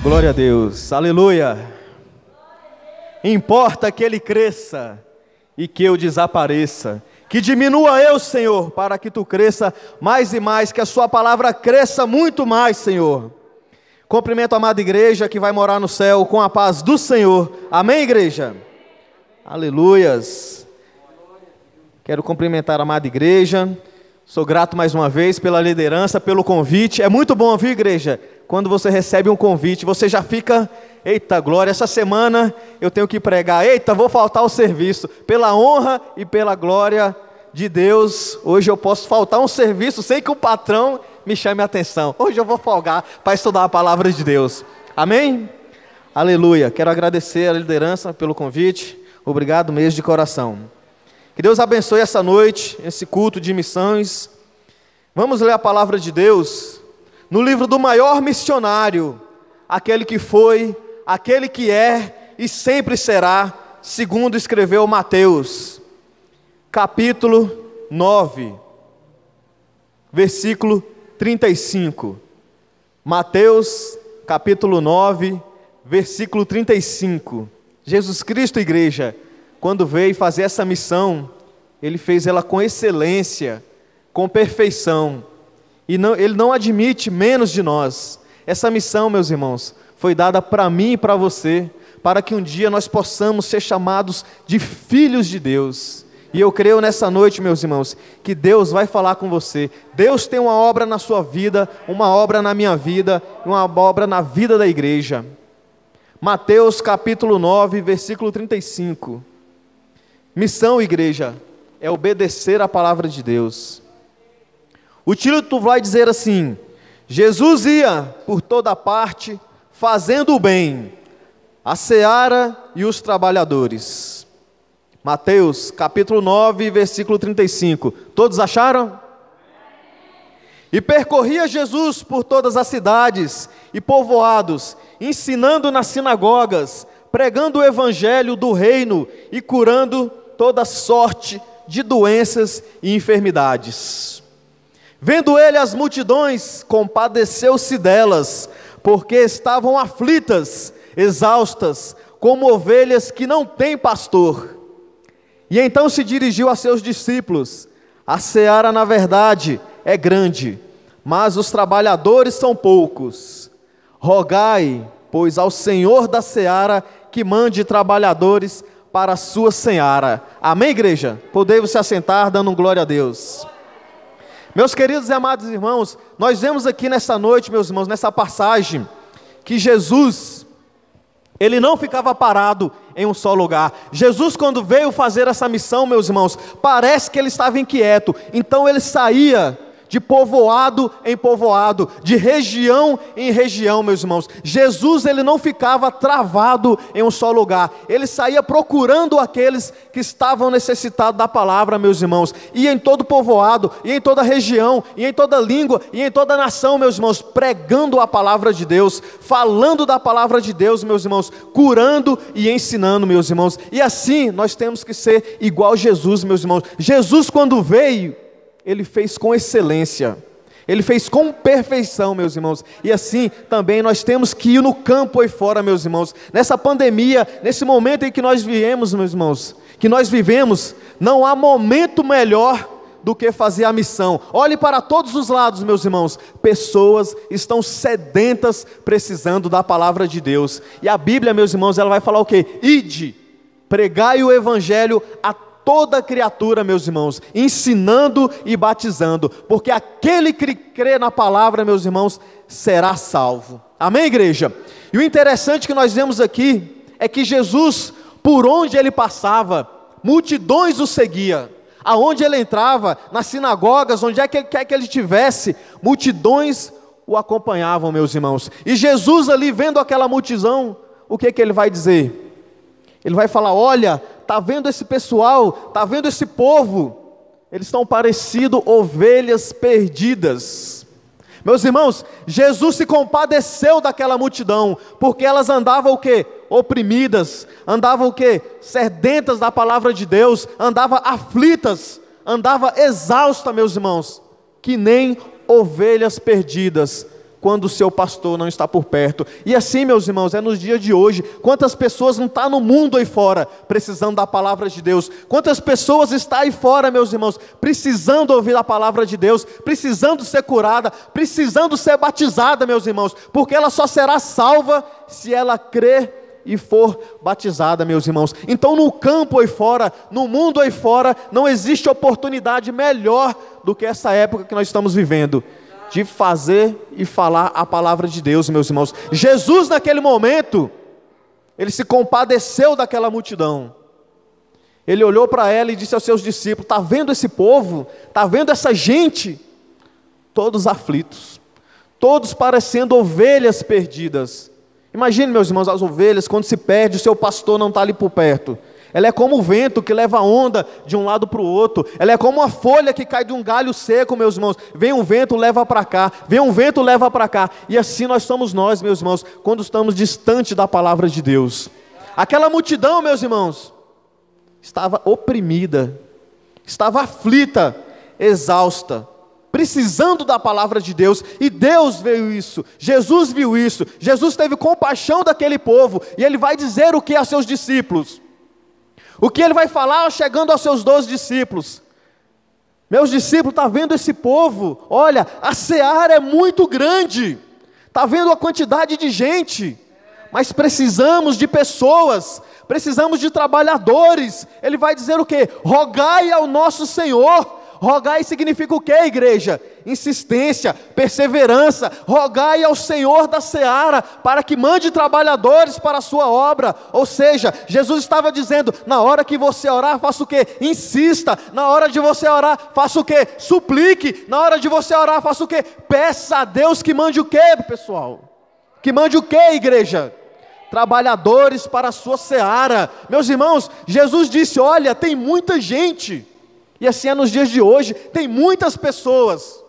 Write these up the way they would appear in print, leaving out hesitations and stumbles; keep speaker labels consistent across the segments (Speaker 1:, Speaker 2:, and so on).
Speaker 1: Glória a Deus, aleluia. Importa que ele cresça e que eu desapareça, que diminua eu, Senhor, para que tu cresça mais e mais, que a sua palavra cresça muito mais, Senhor. Cumprimento a amada igreja que vai morar no céu com a paz do Senhor. Amém, igreja? Aleluias. Quero cumprimentar a amada igreja. Sou grato mais uma vez pela liderança, pelo convite. É muito bom, viu, igreja? Quando você recebe um convite, você já fica, eita glória, essa semana eu tenho que pregar, eita, vou faltar ao serviço. Pela honra e pela glória de Deus, hoje eu posso faltar um serviço sem que o patrão me chame a atenção. Hoje eu vou folgar para estudar a palavra de Deus. Amém? Aleluia. Quero agradecer a liderança pelo convite. Obrigado mesmo de coração. Que Deus abençoe essa noite, esse culto de missões. Vamos ler a palavra de Deus no livro do maior missionário, aquele que foi, aquele que é e sempre será, segundo escreveu Mateus, capítulo 9, versículo 35. Mateus, capítulo 9, versículo 35. Jesus Cristo, igreja, quando veio fazer essa missão, ele fez ela com excelência, com perfeição. E ele não admite menos de nós. Essa missão, meus irmãos, foi dada para mim e para você, para que um dia nós possamos ser chamados de filhos de Deus. E eu creio nessa noite, meus irmãos, que Deus vai falar com você. Deus tem uma obra na sua vida, uma obra na minha vida, uma obra na vida da igreja. Mateus capítulo 9, versículo 35. Missão, igreja, é obedecer a palavra de Deus. O título vai dizer assim: Jesus ia por toda parte, fazendo o bem, a seara e os trabalhadores. Mateus capítulo 9, versículo 35. Todos acharam? E percorria Jesus por todas as cidades e povoados, ensinando nas sinagogas, pregando o evangelho do reino e curando toda sorte de doenças e enfermidades. Vendo ele as multidões, compadeceu-se delas, porque estavam aflitas, exaustas, como ovelhas que não têm pastor. E então se dirigiu a seus discípulos: a seara, na verdade, é grande, mas os trabalhadores são poucos. Rogai, pois, ao Senhor da seara que mande trabalhadores para a sua seara. Amém, igreja? Podemos se assentar dando glória a Deus. Meus queridos e amados irmãos, nós vemos aqui nessa noite, meus irmãos, nessa passagem, que Jesus, ele não ficava parado em um só lugar. Jesus, quando veio fazer essa missão, meus irmãos, parece que ele estava inquieto. Então ele saía de povoado em povoado, de região em região, meus irmãos. Jesus, ele não ficava travado em um só lugar. Ele saía procurando aqueles que estavam necessitados da palavra, meus irmãos. Ia em todo povoado, ia em toda região, ia em toda língua, ia em toda nação, meus irmãos, pregando a palavra de Deus, falando da palavra de Deus, meus irmãos, curando e ensinando, meus irmãos. E assim nós temos que ser igual Jesus, meus irmãos. Jesus, quando veio, ele fez com excelência, ele fez com perfeição, meus irmãos. E assim também nós temos que ir no campo aí fora, meus irmãos. Nessa pandemia, nesse momento em que nós vivemos, meus irmãos, que nós vivemos, não há momento melhor do que fazer a missão. Olhe para todos os lados, meus irmãos. Pessoas estão sedentas, precisando da palavra de Deus. E a Bíblia, meus irmãos, ela vai falar o quê? Ide, pregai o evangelho a toda criatura, meus irmãos, ensinando e batizando, porque aquele que crê na palavra, meus irmãos, será salvo. Amém, igreja? E o interessante que nós vemos aqui é que Jesus, por onde ele passava, multidões o seguia. Aonde ele entrava, nas sinagogas, onde quer que ele estivesse, multidões o acompanhavam, meus irmãos. E Jesus ali, vendo aquela multidão, o que ele vai dizer? Ele vai falar: olha, está vendo esse pessoal, está vendo esse povo? Eles estão parecidos ovelhas perdidas. Meus irmãos, Jesus se compadeceu daquela multidão, porque elas andavam o quê? Oprimidas, andavam o quê? Sedentas da palavra de Deus, andavam aflitas, andavam exaustas, meus irmãos, que nem ovelhas perdidas quando o seu pastor não está por perto. E assim, meus irmãos, é nos dias de hoje. Quantas pessoas não estão no mundo aí fora, precisando da palavra de Deus? Quantas pessoas estão aí fora, meus irmãos, precisando ouvir a palavra de Deus, precisando ser curada, precisando ser batizada, meus irmãos, porque ela só será salva se ela crer e for batizada, meus irmãos. Então no campo aí fora, no mundo aí fora, não existe oportunidade melhor do que essa época que nós estamos vivendo, de fazer e falar a palavra de Deus, meus irmãos. Jesus naquele momento, ele se compadeceu daquela multidão. Ele olhou para ela e disse aos seus discípulos: está vendo esse povo? Está vendo essa gente? Todos aflitos, todos parecendo ovelhas perdidas. Imagine, meus irmãos, as ovelhas, quando se perde, o seu pastor não está ali por perto. Ela é como o vento que leva a onda de um lado para o outro. Ela é como uma folha que cai de um galho seco, meus irmãos. Vem um vento, leva para cá. Vem um vento, leva para cá. E assim nós somos nós, meus irmãos, quando estamos distante da palavra de Deus. Aquela multidão, meus irmãos, estava oprimida, estava aflita, exausta, precisando da palavra de Deus. E Deus veio isso, Jesus viu isso, Jesus teve compaixão daquele povo. E Ele vai dizer o que a seus discípulos? O que Ele vai falar chegando aos seus 12 discípulos? Meus discípulos, está vendo esse povo? Olha, a seara é muito grande, está vendo a quantidade de gente, mas precisamos de pessoas, precisamos de trabalhadores. Ele vai dizer o quê? Rogai ao nosso Senhor. Rogai significa o que, igreja? Insistência, perseverança. Rogai ao Senhor da seara para que mande trabalhadores para a sua obra. Ou seja, Jesus estava dizendo: na hora que você orar, faça o que? Insista. Na hora de você orar, faça o que? Suplique. Na hora de você orar, faça o que? Peça a Deus que mande o que, pessoal? Que mande o que, igreja? Trabalhadores para a sua seara. Meus irmãos, Jesus disse: olha, tem muita gente. E assim é nos dias de hoje, tem muitas pessoas,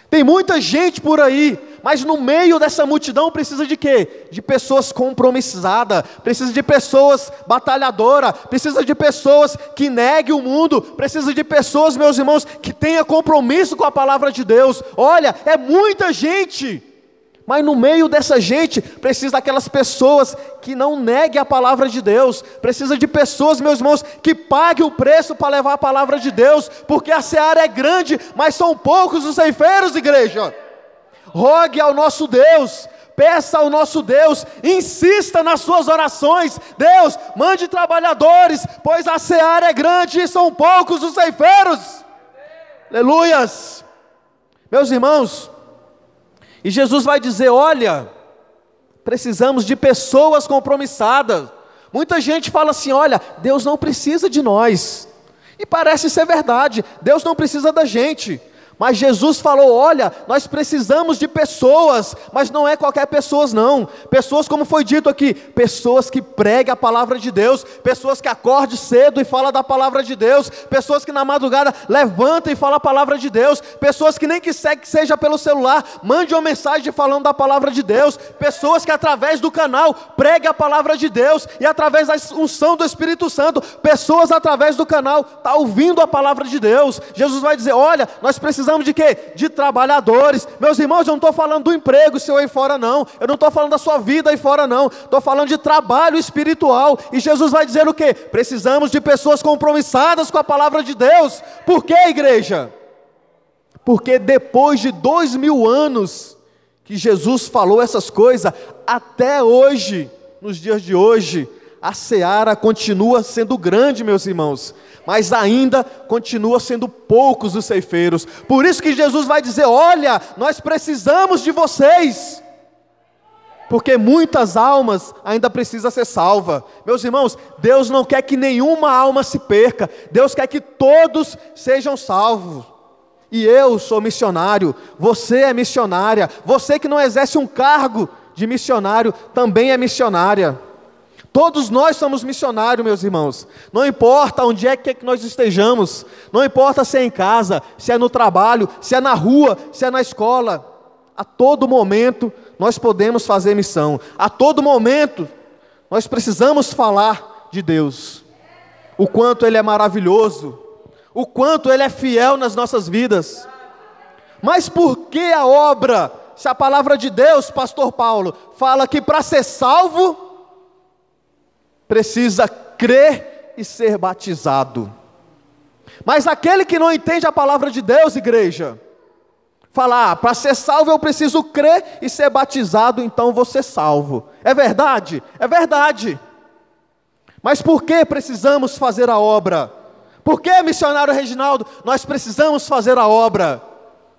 Speaker 1: tem muita gente por aí, mas no meio dessa multidão precisa de quê? De pessoas compromissadas, precisa de pessoas batalhadoras, precisa de pessoas que neguem o mundo, precisa de pessoas, meus irmãos, que tenham compromisso com a palavra de Deus. Olha, é muita gente, mas no meio dessa gente, precisa daquelas pessoas que não neguem a palavra de Deus, precisa de pessoas, meus irmãos, que paguem o preço para levar a palavra de Deus, porque a seara é grande, mas são poucos os ceifeiros, igreja. Rogue ao nosso Deus, peça ao nosso Deus, insista nas suas orações: Deus, mande trabalhadores, pois a seara é grande e são poucos os ceifeiros. Aleluias, meus irmãos. E Jesus vai dizer: olha, precisamos de pessoas compromissadas. Muita gente fala assim: olha, Deus não precisa de nós. E parece ser verdade, Deus não precisa da gente. Mas Jesus falou: olha, nós precisamos de pessoas, mas não é qualquer pessoas não. Pessoas, como foi dito aqui, pessoas que pregam a palavra de Deus, pessoas que acordem cedo e falam da palavra de Deus, pessoas que na madrugada levantam e falam a palavra de Deus, pessoas que nem que seja pelo celular, mande uma mensagem falando da palavra de Deus, pessoas que através do canal preguem a palavra de Deus, e através da unção do Espírito Santo, pessoas através do canal estão ouvindo a palavra de Deus. Jesus vai dizer: olha, nós precisamos de quê? De trabalhadores. Meus irmãos, eu não estou falando do emprego seu aí fora não, eu não estou falando da sua vida aí fora não, estou falando de trabalho espiritual. E Jesus vai dizer o quê? Precisamos de pessoas compromissadas com a palavra de Deus. Por quê, igreja? Porque depois de 2000 anos que Jesus falou essas coisas, até hoje, nos dias de hoje, a seara continua sendo grande, meus irmãos, mas ainda continua sendo poucos os ceifeiros. Por isso que Jesus vai dizer: olha, nós precisamos de vocês, porque muitas almas ainda precisam ser salvas. Meus irmãos, Deus não quer que nenhuma alma se perca, Deus quer que todos sejam salvos. E eu sou missionário, você é missionária, você que não exerce um cargo de missionário também é missionária. Todos nós somos missionários, meus irmãos. Não importa onde é que nós estejamos, não importa se é em casa, se é no trabalho, se é na rua, se é na escola. A todo momento nós podemos fazer missão. A todo momento nós precisamos falar de Deus. O quanto Ele é maravilhoso, o quanto Ele é fiel nas nossas vidas. Mas por que a obra se a palavra de Deus, pastor Paulo, fala que para ser salvo, precisa crer e ser batizado. Mas aquele que não entende a palavra de Deus, igreja, fala, para ser salvo eu preciso crer e ser batizado, então vou ser salvo. É verdade? É verdade. Mas por que precisamos fazer a obra? Por que, missionário Reginaldo, nós precisamos fazer a obra?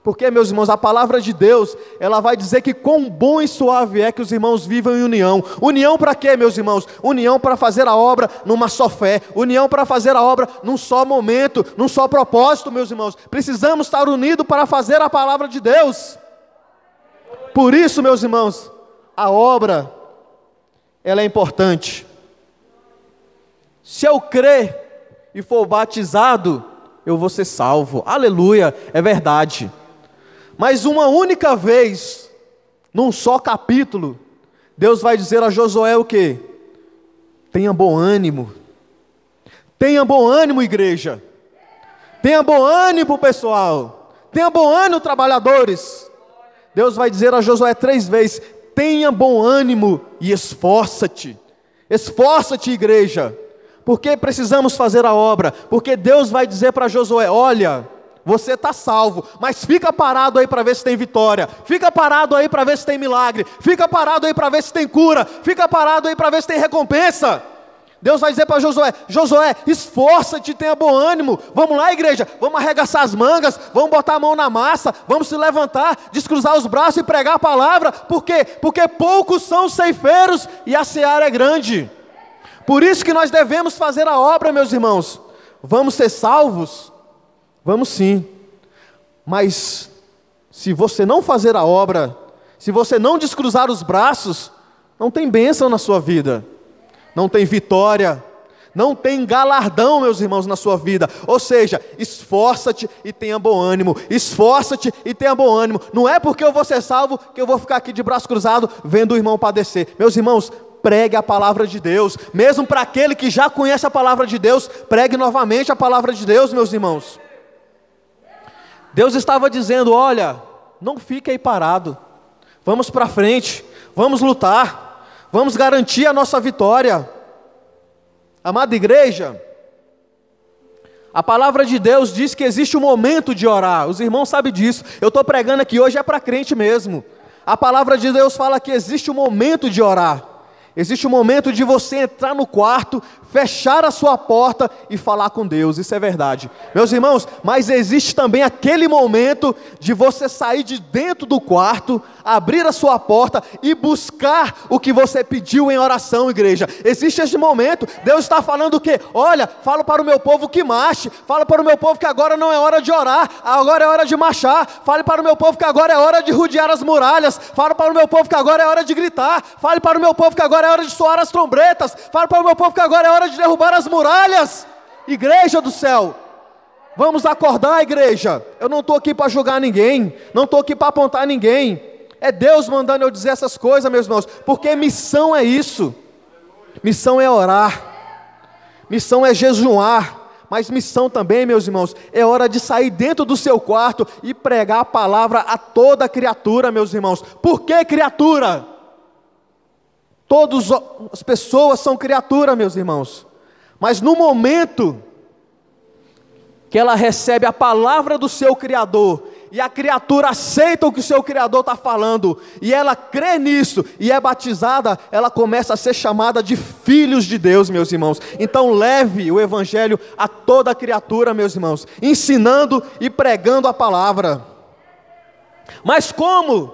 Speaker 1: Porque, meus irmãos, a palavra de Deus, ela vai dizer que quão bom e suave é que os irmãos vivam em união. União para quê, meus irmãos? União para fazer a obra numa só fé. União para fazer a obra num só momento, num só propósito, meus irmãos. Precisamos estar unidos para fazer a palavra de Deus. Por isso, meus irmãos, a obra, ela é importante. Se eu crer e for batizado, eu vou ser salvo. Aleluia, é verdade. Mas uma única vez, num só capítulo, Deus vai dizer a Josué o quê? Tenha bom ânimo. Tenha bom ânimo, igreja. Tenha bom ânimo, pessoal. Tenha bom ânimo, trabalhadores. Deus vai dizer a Josué 3 vezes, tenha bom ânimo e esforça-te. Esforça-te, igreja. Porque precisamos fazer a obra? Porque Deus vai dizer para Josué, olha, você está salvo, mas fica parado aí para ver se tem vitória, fica parado aí para ver se tem milagre, fica parado aí para ver se tem cura, fica parado aí para ver se tem recompensa. Deus vai dizer para Josué, Josué, esforça-te, tenha bom ânimo, vamos lá, igreja, vamos arregaçar as mangas, vamos botar a mão na massa, vamos se levantar, descruzar os braços e pregar a palavra. Por quê? Porque poucos são os ceifeiros e a seara é grande. Por isso que nós devemos fazer a obra, meus irmãos. Vamos ser salvos? Vamos sim. Mas se você não fazer a obra, se você não descruzar os braços, não tem bênção na sua vida, não tem vitória, não tem galardão, meus irmãos, na sua vida. Ou seja, esforça-te e tenha bom ânimo, esforça-te e tenha bom ânimo. Não é porque eu vou ser salvo que eu vou ficar aqui de braço cruzado vendo o irmão padecer. Meus irmãos, pregue a palavra de Deus, mesmo para aquele que já conhece a palavra de Deus, pregue novamente a palavra de Deus, meus irmãos. Deus estava dizendo, olha, não fique aí parado, vamos para frente, vamos lutar, vamos garantir a nossa vitória. Amada igreja, a palavra de Deus diz que existe um momento de orar, os irmãos sabem disso, eu estou pregando aqui hoje é para crente mesmo. A palavra de Deus fala que existe um momento de orar. Existe um momento de você entrar no quarto, fechar a sua porta e falar com Deus, isso é verdade. Meus irmãos, mas existe também aquele momento de você sair de dentro do quarto, abrir a sua porta e buscar o que você pediu em oração, igreja. Existe esse momento, Deus está falando o quê? Olha, fala para o meu povo que marche, fala para o meu povo que agora não é hora de orar, agora é hora de marchar, fale para o meu povo que agora é hora de rodear as muralhas, fale para o meu povo que agora é hora de gritar, fale para o meu povo que agora é hora de soar as trombetas, fale para o meu povo que agora é hora de derrubar as muralhas. Igreja do céu, vamos acordar, igreja. Eu não estou aqui para julgar ninguém, não estou aqui para apontar ninguém, é Deus mandando eu dizer essas coisas, meus irmãos, porque missão é isso, missão é orar, missão é jejuar, mas missão também, meus irmãos, é hora de sair dentro do seu quarto e pregar a palavra a toda criatura, meus irmãos. Por que criatura? Todas as pessoas são criatura, meus irmãos, mas no momento que ela recebe a palavra do seu Criador, e a criatura aceita o que o seu Criador está falando, e ela crê nisso, e é batizada, ela começa a ser chamada de filhos de Deus, meus irmãos. Então leve o Evangelho a toda criatura, meus irmãos, ensinando e pregando a palavra. Mas como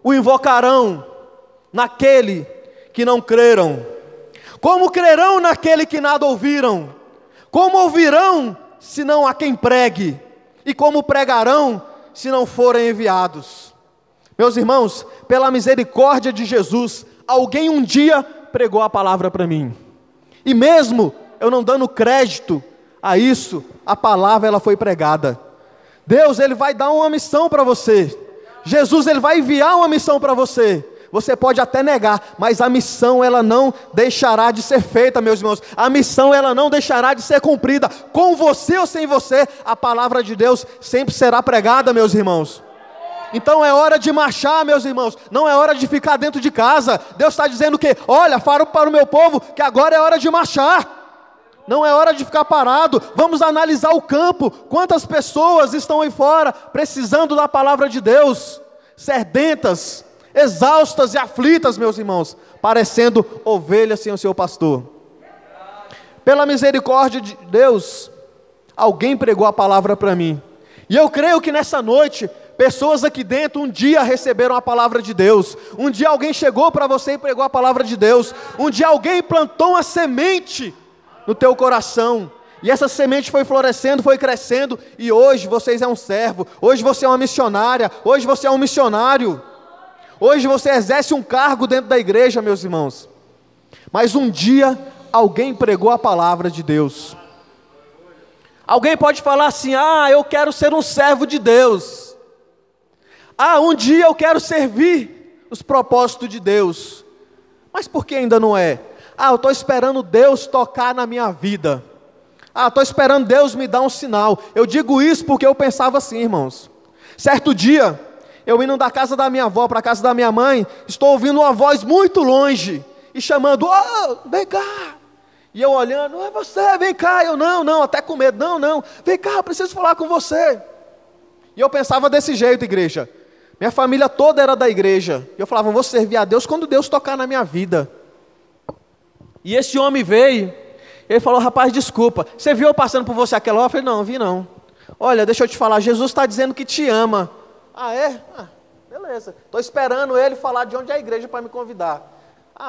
Speaker 1: o invocarão naquele que não creram? Como crerão naquele que nada ouviram? Como ouvirão se não há quem pregue? E como pregarão se não forem enviados? Meus irmãos, pela misericórdia de Jesus, alguém um dia pregou a palavra para mim, e mesmo eu não dando crédito a isso, a palavra ela foi pregada. Deus, Ele vai dar uma missão para você, Jesus, Ele vai enviar uma missão para você. Você pode até negar, mas a missão ela não deixará de ser feita, meus irmãos. A missão ela não deixará de ser cumprida. Com você ou sem você, a palavra de Deus sempre será pregada, meus irmãos. Então é hora de marchar, meus irmãos, não é hora de ficar dentro de casa. Deus está dizendo que, olha, falo para o meu povo que agora é hora de marchar. Não é hora de ficar parado. Vamos analisar o campo. Quantas pessoas estão aí fora precisando da palavra de Deus, sedentas, exaustas e aflitas, meus irmãos, parecendo ovelhas sem o seu pastor. Pela misericórdia de Deus, alguém pregou a palavra para mim, e eu creio que nessa noite, pessoas aqui dentro um dia receberam a palavra de Deus. Um dia alguém chegou para você e pregou a palavra de Deus. Um dia alguém plantou uma semente no teu coração, e essa semente foi florescendo, foi crescendo, e hoje vocês é um servo, hoje você é uma missionária, hoje você é um missionário, hoje você exerce um cargo dentro da igreja, meus irmãos. Mas um dia alguém pregou a palavra de Deus. Alguém pode falar assim: eu quero ser um servo de Deus, um dia eu quero servir os propósitos de Deus. Mas por que ainda não é? Eu estou esperando Deus tocar na minha vida. Estou esperando Deus me dar um sinal. Eu digo isso porque eu pensava assim, irmãos. Certo dia, eu indo da casa da minha avó para a casa da minha mãe, estou ouvindo uma voz muito longe, e chamando: vem cá. E eu olhando: é você, vem cá. Eu, não, até com medo, não, vem cá, eu preciso falar com você. E eu pensava desse jeito, igreja. Minha família toda era da igreja. E eu falava: vou servir a Deus quando Deus tocar na minha vida. E esse homem veio, ele falou: rapaz, desculpa, você viu eu passando por você aquela hora? Eu falei: não, vi não. Olha, deixa eu te falar, Jesus está dizendo que te ama. É? Beleza, estou esperando ele falar de onde é a igreja para me convidar.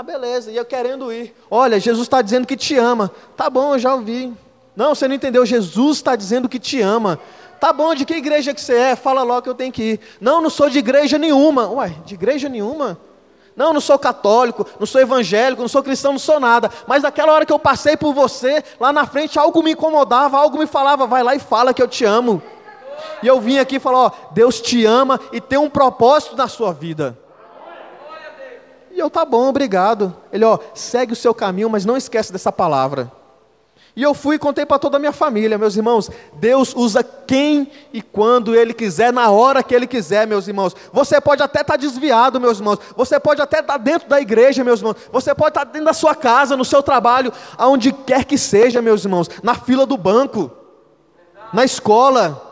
Speaker 1: Beleza, e eu querendo ir. Olha, Jesus está dizendo que te ama. Tá bom, eu já ouvi. Não, você não entendeu, Jesus está dizendo que te ama. Tá bom, de que igreja que você é? Fala logo que eu tenho que ir. Não sou de igreja nenhuma. De igreja nenhuma? Não sou católico, não sou evangélico, não sou cristão, não sou nada. Mas naquela hora que eu passei por você, lá na frente algo me incomodava, algo me falava: vai lá e fala que eu te amo. E eu vim aqui e falar: Deus te ama e tem um propósito na sua vida. E eu: tá bom, obrigado. Ele: segue o seu caminho, mas não esquece dessa palavra. E eu fui e contei para toda a minha família. Meus irmãos, Deus usa quem e quando Ele quiser, na hora que Ele quiser, meus irmãos. Você pode até estar desviado, meus irmãos. Você pode até estar dentro da igreja, meus irmãos. Você pode estar dentro da sua casa, no seu trabalho, aonde quer que seja, meus irmãos. Na fila do banco, na escola,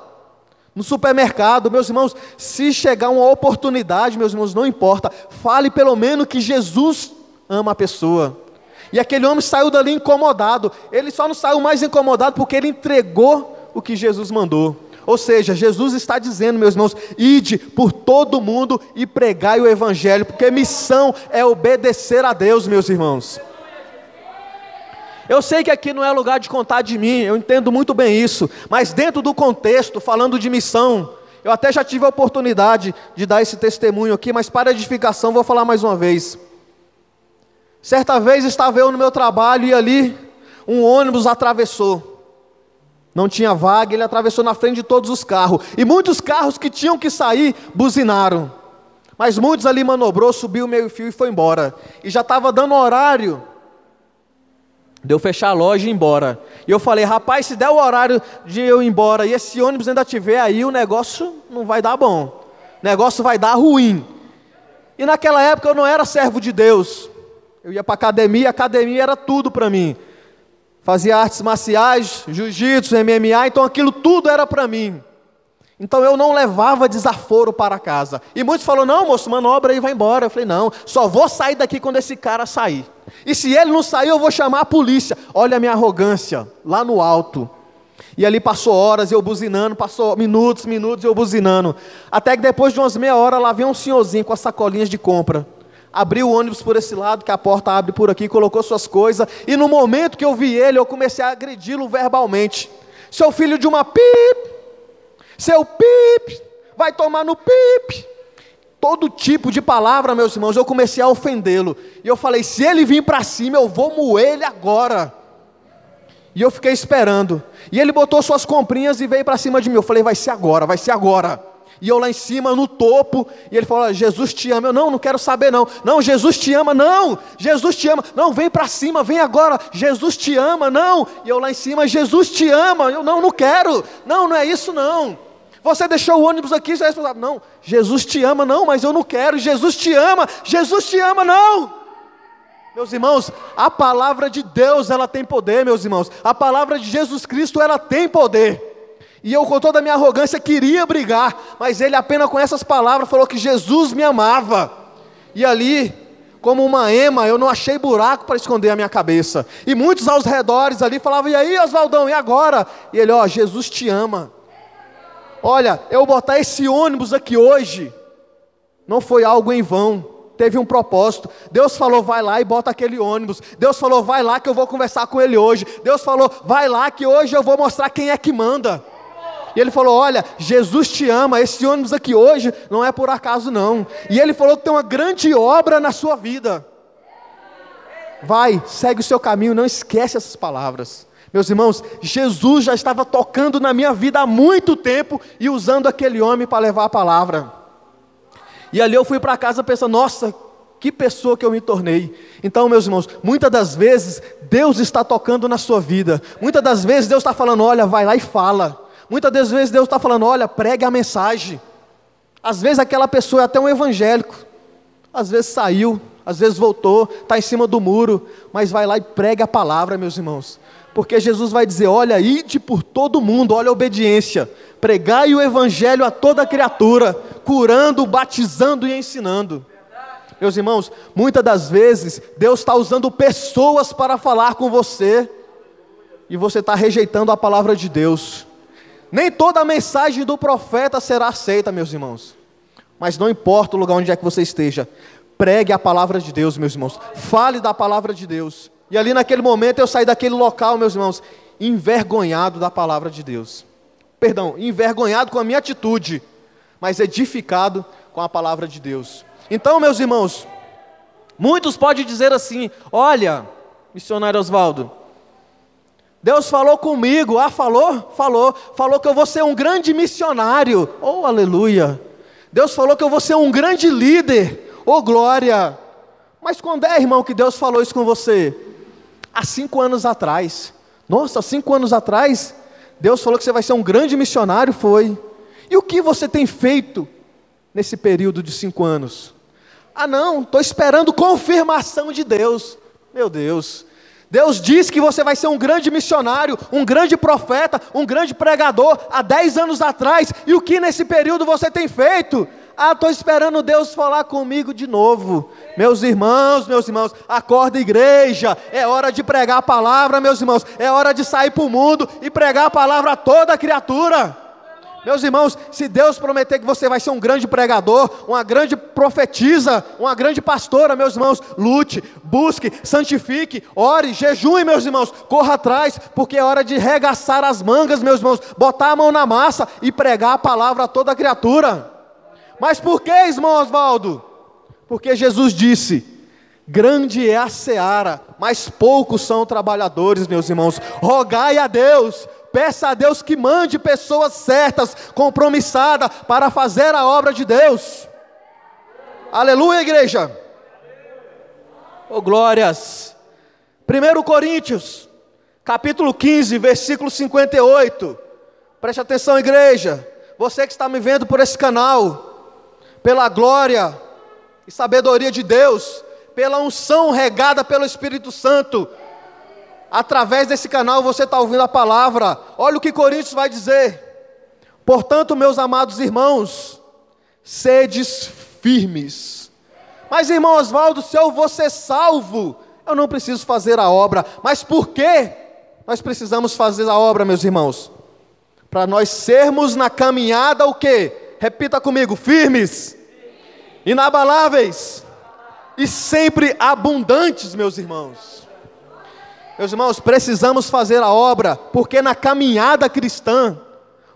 Speaker 1: no supermercado, meus irmãos. Se chegar uma oportunidade, meus irmãos, não importa. Fale pelo menos que Jesus ama a pessoa. E aquele homem saiu dali incomodado. Ele só não saiu mais incomodado porque ele entregou o que Jesus mandou. Ou seja, Jesus está dizendo, meus irmãos: ide por todo mundo e pregai o evangelho, porque missão é obedecer a Deus, meus irmãos. Eu sei que aqui não é lugar de contar de mim, eu entendo muito bem isso, mas dentro do contexto, falando de missão, eu até já tive a oportunidade de dar esse testemunho aqui, mas para edificação vou falar mais uma vez. Certa vez estava eu no meu trabalho e ali um ônibus atravessou. Não tinha vaga, ele atravessou na frente de todos os carros. E muitos carros que tinham que sair buzinaram. Mas muitos ali manobrou, subiu o meio-fio e foi embora. E já estava dando horário de eu fechar a loja e ir embora. E eu falei: rapaz, se der o horário de eu ir embora e esse ônibus ainda estiver aí, o negócio não vai dar bom. O negócio vai dar ruim. E naquela época eu não era servo de Deus. Eu ia para a academia era tudo para mim. Fazia artes marciais, jiu-jitsu, MMA, então aquilo tudo era para mim. Então eu não levava desaforo para casa. E muitos falaram: não, moço, manobra aí, vai embora. Eu falei: não, só vou sair daqui quando esse cara sair. E se ele não sair, eu vou chamar a polícia. Olha a minha arrogância, lá no alto. E ali passou horas, eu buzinando, passou minutos, eu buzinando. Até que depois de umas meia hora, lá veio um senhorzinho com as sacolinhas de compra. Abriu o ônibus por esse lado, que a porta abre por aqui, colocou suas coisas. E no momento que eu vi ele, eu comecei a agredi-lo verbalmente. Seu filho de uma pip, seu pip, vai tomar no pip. Todo tipo de palavra, meus irmãos, eu comecei a ofendê-lo. E eu falei: se ele vir para cima, eu vou moer ele agora. E eu fiquei esperando. E ele botou suas comprinhas e veio para cima de mim. Eu falei: vai ser agora, vai ser agora. E eu lá em cima, no topo, e ele falou: Jesus te ama. Eu: não quero saber não. Não, Jesus te ama, não. Jesus te ama. Não, vem para cima, vem agora. Jesus te ama, não. E eu lá em cima: Jesus te ama. Eu: não quero. Não é isso não. Você deixou o ônibus aqui, você é responsável. Não, Jesus te ama, não, mas eu não quero. Jesus te ama, não. Meus irmãos, a palavra de Deus, ela tem poder, meus irmãos. A palavra de Jesus Cristo, ela tem poder. E eu, com toda a minha arrogância, queria brigar, mas ele apenas com essas palavras falou que Jesus me amava. E ali, como uma ema, eu não achei buraco para esconder a minha cabeça. E muitos aos redores ali falavam: e aí, Oswaldão, e agora? E ele: ó, Jesus te ama. Olha, eu botar esse ônibus aqui hoje, não foi algo em vão, teve um propósito. Deus falou: vai lá e bota aquele ônibus. Deus falou: vai lá que eu vou conversar com ele hoje. Deus falou: vai lá que hoje eu vou mostrar quem é que manda. E ele falou: olha, Jesus te ama, esse ônibus aqui hoje não é por acaso não. E ele falou que tem uma grande obra na sua vida. Vai, segue o seu caminho, não esquece essas palavras. Meus irmãos, Jesus já estava tocando na minha vida há muito tempo e usando aquele homem para levar a palavra. E ali eu fui para casa pensando: nossa, que pessoa que eu me tornei. Então, meus irmãos, muitas das vezes Deus está tocando na sua vida. Muitas das vezes Deus está falando: olha, vai lá e fala. Muitas das vezes Deus está falando: olha, pregue a mensagem. Às vezes aquela pessoa é até um evangélico. Às vezes saiu, às vezes voltou, está em cima do muro. Mas vai lá e pregue a palavra, meus irmãos. Porque Jesus vai dizer: olha, ide por todo mundo, olha a obediência. Pregai o evangelho a toda criatura, curando, batizando e ensinando. Meus irmãos, muitas das vezes Deus está usando pessoas para falar com você. E você está rejeitando a palavra de Deus. Nem toda a mensagem do profeta será aceita, meus irmãos. Mas não importa o lugar onde é que você esteja, pregue a palavra de Deus, meus irmãos. Fale da palavra de Deus. E ali naquele momento eu saí daquele local, meus irmãos, envergonhado da palavra de Deus. Perdão, envergonhado com a minha atitude, mas edificado com a palavra de Deus. Então, meus irmãos, muitos podem dizer assim: olha, missionário Oswaldo, Deus falou comigo. Ah, falou que eu vou ser um grande missionário. Oh, aleluia. Deus falou que eu vou ser um grande líder. Oh, glória. Mas quando é, irmão, que Deus falou isso com você? Há 5 anos atrás. Nossa, 5 anos atrás Deus falou que você vai ser um grande missionário. Foi. E o que você tem feito nesse período de 5 anos? Ah não, estou esperando confirmação de Deus. Meu Deus, Deus disse que você vai ser um grande missionário, um grande profeta, um grande pregador há 10 anos atrás. E o que nesse período você tem feito? Ah, estou esperando Deus falar comigo de novo. Meus irmãos, acorda, igreja. É hora de pregar a palavra, meus irmãos. É hora de sair para o mundo e pregar a palavra a toda criatura. Meus irmãos, se Deus prometer que você vai ser um grande pregador, uma grande profetisa, uma grande pastora, meus irmãos, lute, busque, santifique, ore, jejue, meus irmãos, corra atrás, porque é hora de regaçar as mangas, meus irmãos, botar a mão na massa e pregar a palavra a toda criatura. Mas por que, irmão Oswaldo? Porque Jesus disse: grande é a seara, mas poucos são trabalhadores, meus irmãos. Rogai a Deus, peça a Deus que mande pessoas certas, compromissadas, para fazer a obra de Deus. Aleluia, igreja. Oh, glórias. 1 Coríntios, capítulo 15, versículo 58. Preste atenção, igreja. Você que está me vendo por esse canal, pela glória e sabedoria de Deus, pela unção regada pelo Espírito Santo, através desse canal você está ouvindo a palavra. Olha o que Coríntios vai dizer: portanto, meus amados irmãos, sedes firmes. Mas, irmão Oswaldo, se eu vou ser salvo, eu não preciso fazer a obra. Mas por que nós precisamos fazer a obra, meus irmãos? Para nós sermos na caminhada o quê? Repita comigo: firmes, inabaláveis e sempre abundantes, meus irmãos. Meus irmãos, precisamos fazer a obra, porque na caminhada cristã,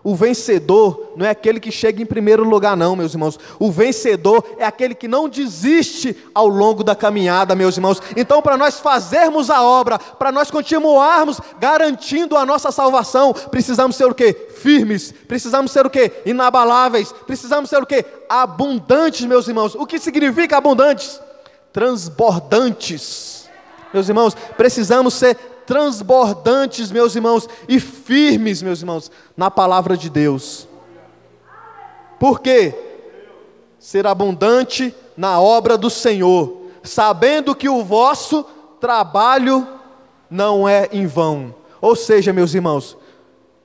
Speaker 1: o vencedor não é aquele que chega em primeiro lugar não, meus irmãos. O vencedor é aquele que não desiste ao longo da caminhada, meus irmãos. Então, para nós fazermos a obra, para nós continuarmos garantindo a nossa salvação, precisamos ser o quê? Firmes. Precisamos ser o quê? Inabaláveis. Precisamos ser o quê? Abundantes, meus irmãos. O que significa abundantes? Transbordantes. Meus irmãos, precisamos ser transbordantes, meus irmãos, e firmes, meus irmãos, na palavra de Deus. Por quê? Ser abundante na obra do Senhor, sabendo que o vosso trabalho não é em vão. Ou seja, meus irmãos,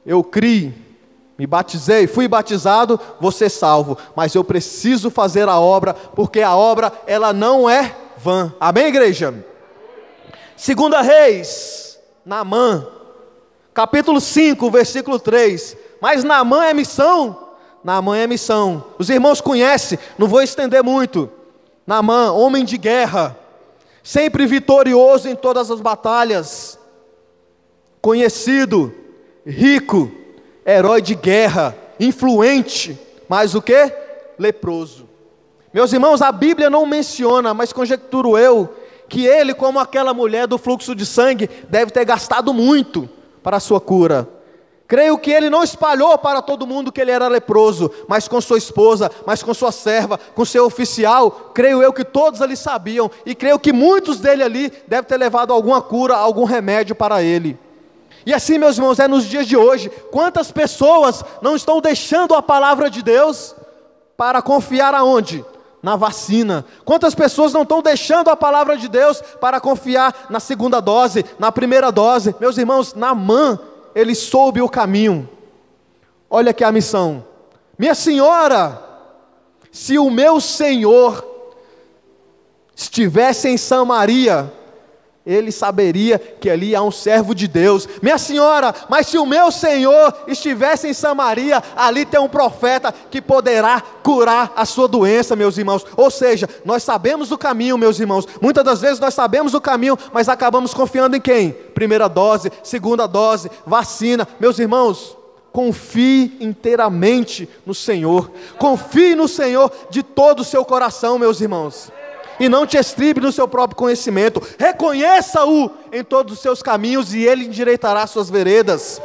Speaker 1: eu criei, me batizei, fui batizado, vou ser salvo, mas eu preciso fazer a obra, porque a obra, ela não é vã. Amém, igreja? 2 Reis, Naamã, capítulo 5, versículo 3. Mas Naamã é missão? Naamã é missão. Os irmãos conhecem, não vou estender muito. Naamã, homem de guerra, sempre vitorioso em todas as batalhas, conhecido, rico, herói de guerra, influente, mas o que? Leproso. Meus irmãos, a Bíblia não menciona, mas conjecturo eu, que ele, como aquela mulher do fluxo de sangue, deve ter gastado muito para a sua cura. Creio que ele não espalhou para todo mundo que ele era leproso, mas com sua esposa, mas com sua serva, com seu oficial, creio eu que todos ali sabiam, e creio que muitos dele ali devem ter levado alguma cura, algum remédio para ele. E assim, meus irmãos, é nos dias de hoje, quantas pessoas não estão deixando a palavra de Deus para confiar aonde? Na vacina. Quantas pessoas não estão deixando a palavra de Deus para confiar na segunda dose, na primeira dose? Meus irmãos, Naamã, ele soube o caminho. Olha aqui a missão. Minha senhora, se o meu Senhor estivesse em Samaria, ele saberia que ali há um servo de Deus. Minha senhora, mas se o meu Senhor estivesse em Samaria, ali tem um profeta que poderá curar a sua doença, meus irmãos. Ou seja, nós sabemos o caminho, meus irmãos. Muitas das vezes nós sabemos o caminho, mas acabamos confiando em quem? Primeira dose, segunda dose, vacina. Meus irmãos, confie inteiramente no Senhor. Confie no Senhor de todo o seu coração, meus irmãos. E não te estribe no seu próprio conhecimento. Reconheça-o em todos os seus caminhos e ele endireitará suas veredas.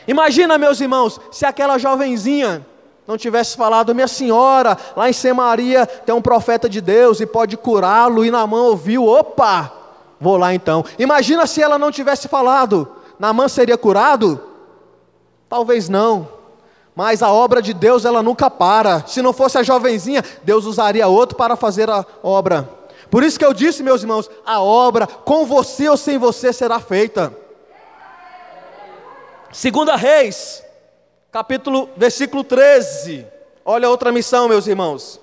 Speaker 1: Imagina, meus irmãos, se aquela jovenzinha não tivesse falado: minha senhora, lá em Samaria tem um profeta de Deus e pode curá-lo. E Naamã ouviu: opa, vou lá então. Imagina se ela não tivesse falado, Naamã seria curado? Talvez não. Mas a obra de Deus, ela nunca para. Se não fosse a jovenzinha, Deus usaria outro para fazer a obra. Por isso que eu disse, meus irmãos, a obra, com você ou sem você, será feita. 2 Reis, versículo 13. Olha outra missão, meus irmãos.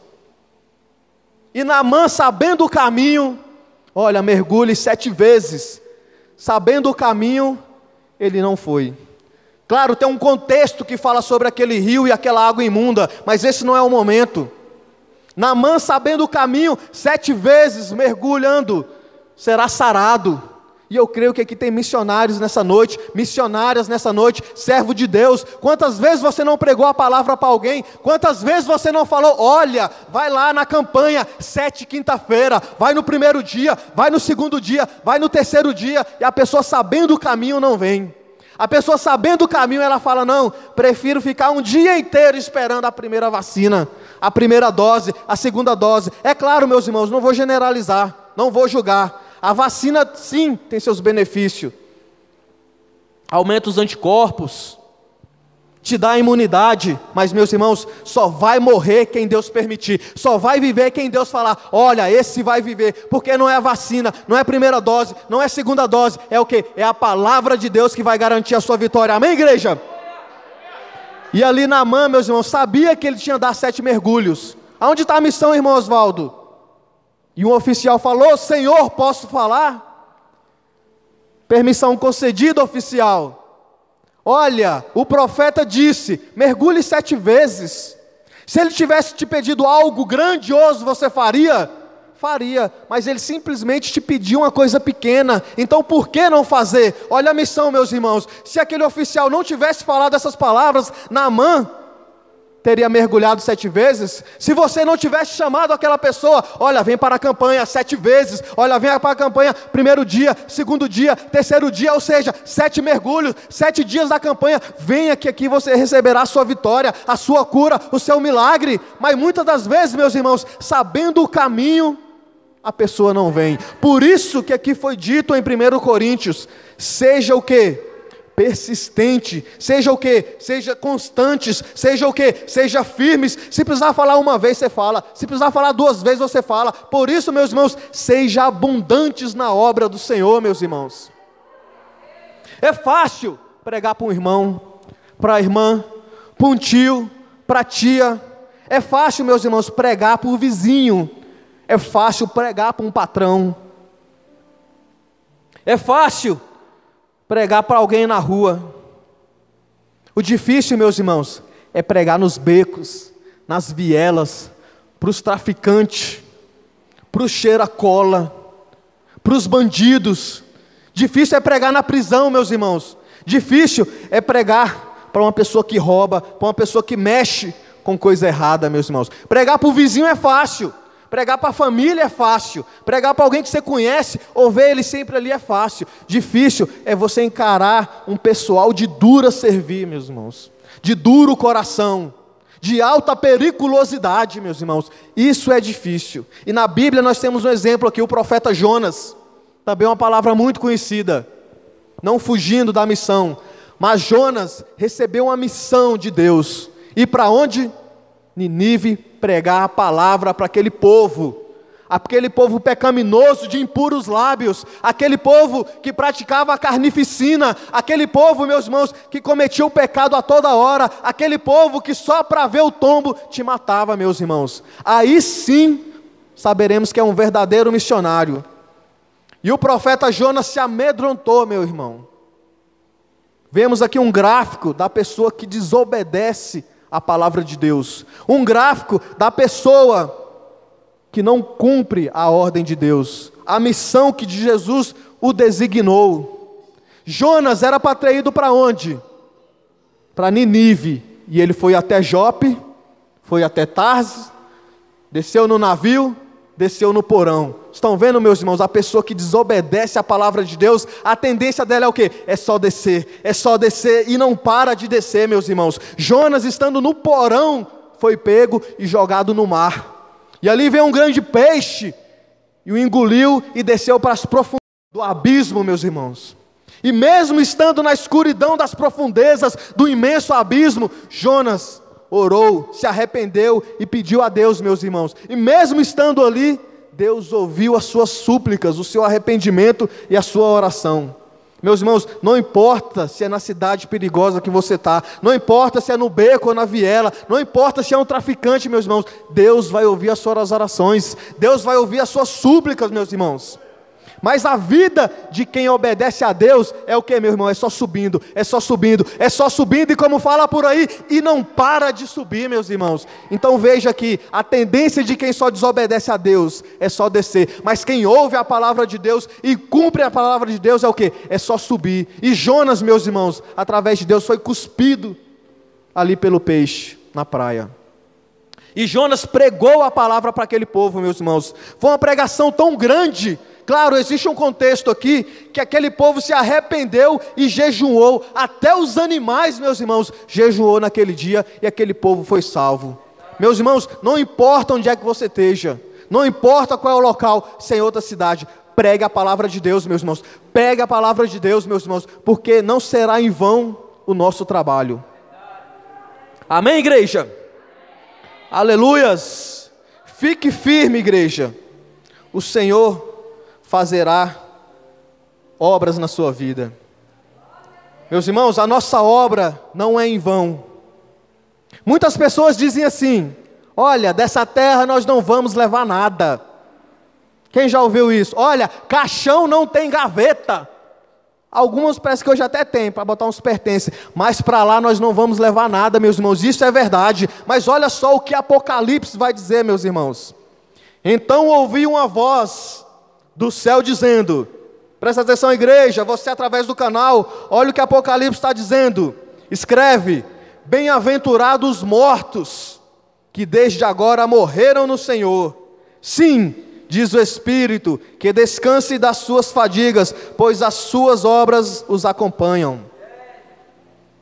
Speaker 1: E Naamã, sabendo o caminho, olha, mergulhe 7 vezes. Sabendo o caminho, ele não foi. Claro, tem um contexto que fala sobre aquele rio e aquela água imunda, mas esse não é o momento. Naamã, sabendo o caminho, 7 vezes mergulhando, será sarado. E eu creio que aqui tem missionários nessa noite, missionárias nessa noite, servo de Deus. Quantas vezes você não pregou a palavra para alguém? Quantas vezes você não falou: olha, vai lá na campanha, 7 quinta-feira, vai no primeiro dia, vai no segundo dia, vai no terceiro dia, e a pessoa sabendo o caminho não vem. A pessoa sabendo o caminho, ela fala: não, prefiro ficar um dia inteiro esperando a primeira vacina, a primeira dose, a segunda dose. É claro, meus irmãos, não vou generalizar, não vou julgar. A vacina, sim, tem seus benefícios. Aumenta os anticorpos, te dá a imunidade, mas, meus irmãos, só vai morrer quem Deus permitir, só vai viver quem Deus falar: olha, esse vai viver, porque não é a vacina, não é a primeira dose, não é a segunda dose, é o que? É a palavra de Deus que vai garantir a sua vitória. Amém, igreja? E ali Naamã, meus irmãos, sabia que ele tinha que dar 7 mergulhos. Aonde está a missão, irmão Oswaldo? E um oficial falou: Senhor, posso falar? Permissão concedida, oficial. Olha, o profeta disse: mergulhe 7 vezes. Se ele tivesse te pedido algo grandioso, você faria? Faria, mas ele simplesmente te pediu uma coisa pequena. Então por que não fazer? Olha a missão, meus irmãos. Se aquele oficial não tivesse falado essas palavras, Naamã teria mergulhado 7 vezes. Se você não tivesse chamado aquela pessoa: olha, vem para a campanha 7 vezes, olha, vem para a campanha primeiro dia, segundo dia, terceiro dia, ou seja, 7 mergulhos, 7 dias da campanha, venha que aqui você receberá a sua vitória, a sua cura, o seu milagre. Mas muitas das vezes, meus irmãos, sabendo o caminho, a pessoa não vem. Por isso que aqui foi dito em 1 Coríntios: seja o quê? persistente. Seja o quê? Seja constantes. Seja o quê? Seja firmes. Se precisar falar uma vez, você fala. Se precisar falar 2 vezes, você fala. Por isso, meus irmãos, seja abundantes na obra do Senhor, meus irmãos. É fácil pregar para um irmão, para a irmã, para um tio, para a tia. É fácil, meus irmãos, pregar para o vizinho. É fácil pregar para um patrão. É fácil pregar para alguém na rua. O difícil, meus irmãos, é pregar nos becos, nas vielas, para os traficantes, para os cheira-cola, para os bandidos. Difícil é pregar na prisão, meus irmãos. Difícil é pregar para uma pessoa que rouba, para uma pessoa que mexe com coisa errada, meus irmãos. Pregar para o vizinho é fácil. Pregar para a família é fácil. Pregar para alguém que você conhece, ou ver ele sempre ali é fácil. Difícil é você encarar um pessoal de dura servir, meus irmãos. De duro coração. De alta periculosidade, meus irmãos. Isso é difícil. E na Bíblia nós temos um exemplo aqui, o profeta Jonas. Também uma palavra muito conhecida. Não fugindo da missão. Mas Jonas recebeu uma missão de Deus. E para onde? Nínive, pregar a palavra para aquele povo pecaminoso de impuros lábios, aquele povo que praticava a carnificina, aquele povo, meus irmãos, que cometia o pecado a toda hora, aquele povo que só para ver o tombo te matava, meus irmãos. Aí sim saberemos que é um verdadeiro missionário. E o profeta Jonas se amedrontou, meu irmão. Vemos aqui um gráfico da pessoa que desobedece a palavra de Deus, um gráfico da pessoa que não cumpre a ordem de Deus, a missão que de Jesus o designou. Jonas era para ter ido para onde? Para Nínive, e ele foi até Jope, foi até Tarsis, desceu no navio, desceu no porão. Estão vendo, meus irmãos, a pessoa que desobedece a palavra de Deus, a tendência dela é o quê? É só descer e não para de descer, meus irmãos. Jonas, estando no porão, foi pego e jogado no mar. E ali veio um grande peixe e o engoliu e desceu para as profundezas do abismo, meus irmãos. E mesmo estando na escuridão das profundezas do imenso abismo, Jonas orou, se arrependeu e pediu a Deus, meus irmãos. E mesmo estando ali, Deus ouviu as suas súplicas, o seu arrependimento e a sua oração. Meus irmãos, não importa se é na cidade perigosa que você está, não importa se é no beco ou na viela, não importa se é um traficante, meus irmãos, Deus vai ouvir as suas orações, Deus vai ouvir as suas súplicas, meus irmãos. Mas a vida de quem obedece a Deus é o que, meu irmão? É só subindo, é só subindo, é só subindo, e como fala por aí, e não para de subir, meus irmãos. Então veja que a tendência de quem só desobedece a Deus é só descer, mas quem ouve a palavra de Deus e cumpre a palavra de Deus é o que? É só subir. E Jonas, meus irmãos, através de Deus foi cuspido ali pelo peixe na praia. E Jonas pregou a palavra para aquele povo, meus irmãos. Foi uma pregação tão grande. Claro, existe um contexto aqui, que aquele povo se arrependeu e jejuou, até os animais, meus irmãos, jejuou naquele dia, e aquele povo foi salvo. Meus irmãos, não importa onde é que você esteja, não importa qual é o local, se é em outra cidade, pregue a palavra de Deus, meus irmãos, pregue a palavra de Deus, meus irmãos, porque não será em vão o nosso trabalho. Amém, igreja? Aleluias! Fique firme, igreja, o Senhor fazerá obras na sua vida. Meus irmãos, a nossa obra não é em vão. Muitas pessoas dizem assim: olha, dessa terra nós não vamos levar nada. Quem já ouviu isso? Olha, caixão não tem gaveta. Algumas parece que hoje até tem, para botar uns pertences, mas para lá nós não vamos levar nada, meus irmãos. Isso é verdade, mas olha só o que Apocalipse vai dizer, meus irmãos. Então ouvi uma voz do céu dizendo, presta atenção, igreja, você através do canal, olha o que Apocalipse está dizendo, escreve: bem-aventurados os mortos, que desde agora morreram no Senhor. Sim, diz o Espírito, que descanse das suas fadigas, pois as suas obras os acompanham.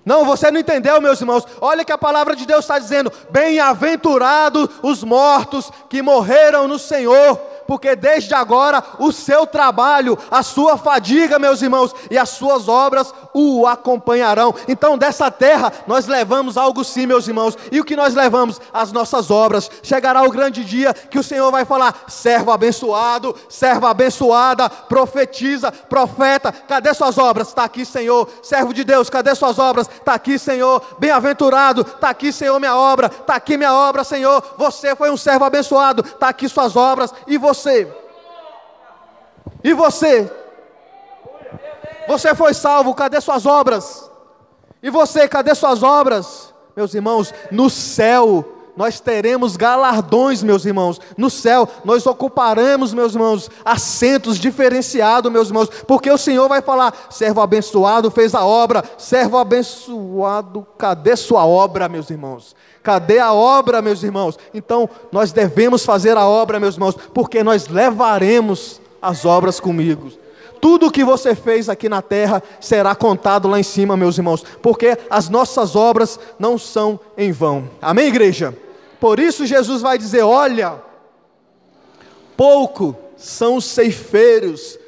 Speaker 1: Não, você não entendeu, meus irmãos. Olha que a palavra de Deus está dizendo: bem-aventurados os mortos que morreram no Senhor, porque desde agora o seu trabalho, a sua fadiga, meus irmãos, e as suas obras o acompanharão. Então dessa terra nós levamos algo sim, meus irmãos, e o que nós levamos? As nossas obras. Chegará o grande dia que o Senhor vai falar: servo abençoado, serva abençoada, profetiza, profeta, cadê suas obras? Está aqui, Senhor. Servo de Deus, cadê suas obras? Está aqui, Senhor. Bem-aventurado, está aqui, Senhor, minha obra, está aqui minha obra, Senhor. Você foi um servo abençoado, está aqui suas obras. E você? E você? Você foi salvo, cadê suas obras? E você, cadê suas obras? Meus irmãos, no céu nós teremos galardões, meus irmãos. No céu nós ocuparemos, meus irmãos, assentos diferenciados, meus irmãos, porque o Senhor vai falar: servo abençoado, fez a obra. Servo abençoado, cadê sua obra, meus irmãos? Cadê a obra, meus irmãos? Então nós devemos fazer a obra, meus irmãos, porque nós levaremos as obras comigo. Tudo o que você fez aqui na terra será contado lá em cima, meus irmãos, porque as nossas obras não são em vão. Amém, igreja? Por isso Jesus vai dizer: olha, pouco são os ceifeiros,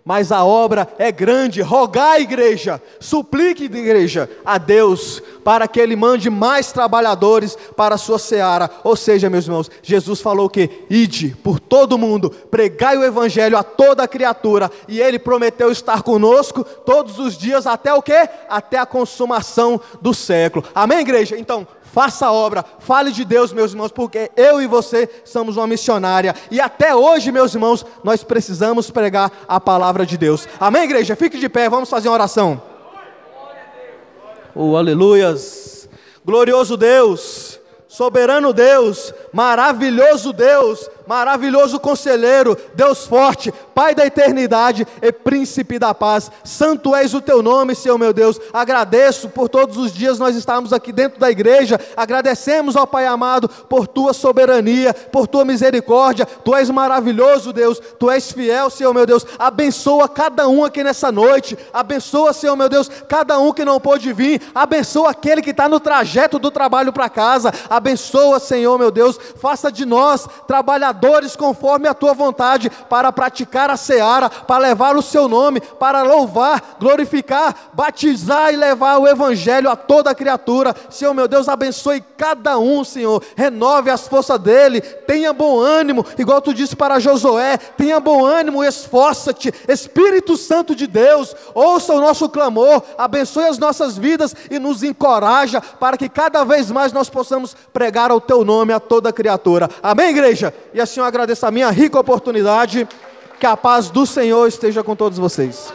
Speaker 1: mas a obra é grande. Rogai, igreja, suplique, igreja, a Deus, para que Ele mande mais trabalhadores para a sua seara. Ou seja, meus irmãos, Jesus falou que: ide por todo mundo, pregai o evangelho a toda criatura, e Ele prometeu estar conosco todos os dias, até o quê? Até a consumação do século. Amém, igreja? Então, faça a obra, fale de Deus, meus irmãos, porque eu e você somos uma missionária, e até hoje, meus irmãos, nós precisamos pregar a palavra de Deus. Amém, igreja? Fique de pé, vamos fazer uma oração. Oh, aleluias! Glorioso Deus, soberano Deus, maravilhoso Deus, maravilhoso conselheiro, Deus forte, Pai da eternidade e príncipe da paz, santo és o teu nome, Senhor meu Deus. Agradeço por todos os dias nós estarmos aqui dentro da igreja, agradecemos ao Pai amado por tua soberania, por tua misericórdia. Tu és maravilhoso, Deus, tu és fiel, Senhor meu Deus. Abençoa cada um aqui nessa noite, abençoa, Senhor meu Deus, cada um que não pôde vir, abençoa aquele que está no trajeto do trabalho para casa, abençoa, Senhor meu Deus, faça de nós trabalhadores conforme a tua vontade, para praticar a seara, para levar o seu nome, para louvar, glorificar, batizar e levar o evangelho a toda criatura. Senhor meu Deus, abençoe cada um, Senhor, renove as forças dele, tenha bom ânimo, igual tu disse para Josué: tenha bom ânimo, esforça-te. Espírito Santo de Deus, ouça o nosso clamor, abençoe as nossas vidas e nos encoraja, para que cada vez mais nós possamos pregar o teu nome a toda criatura. Amém, igreja? E assim eu agradeço a minha rica oportunidade. Que a paz do Senhor esteja com todos vocês.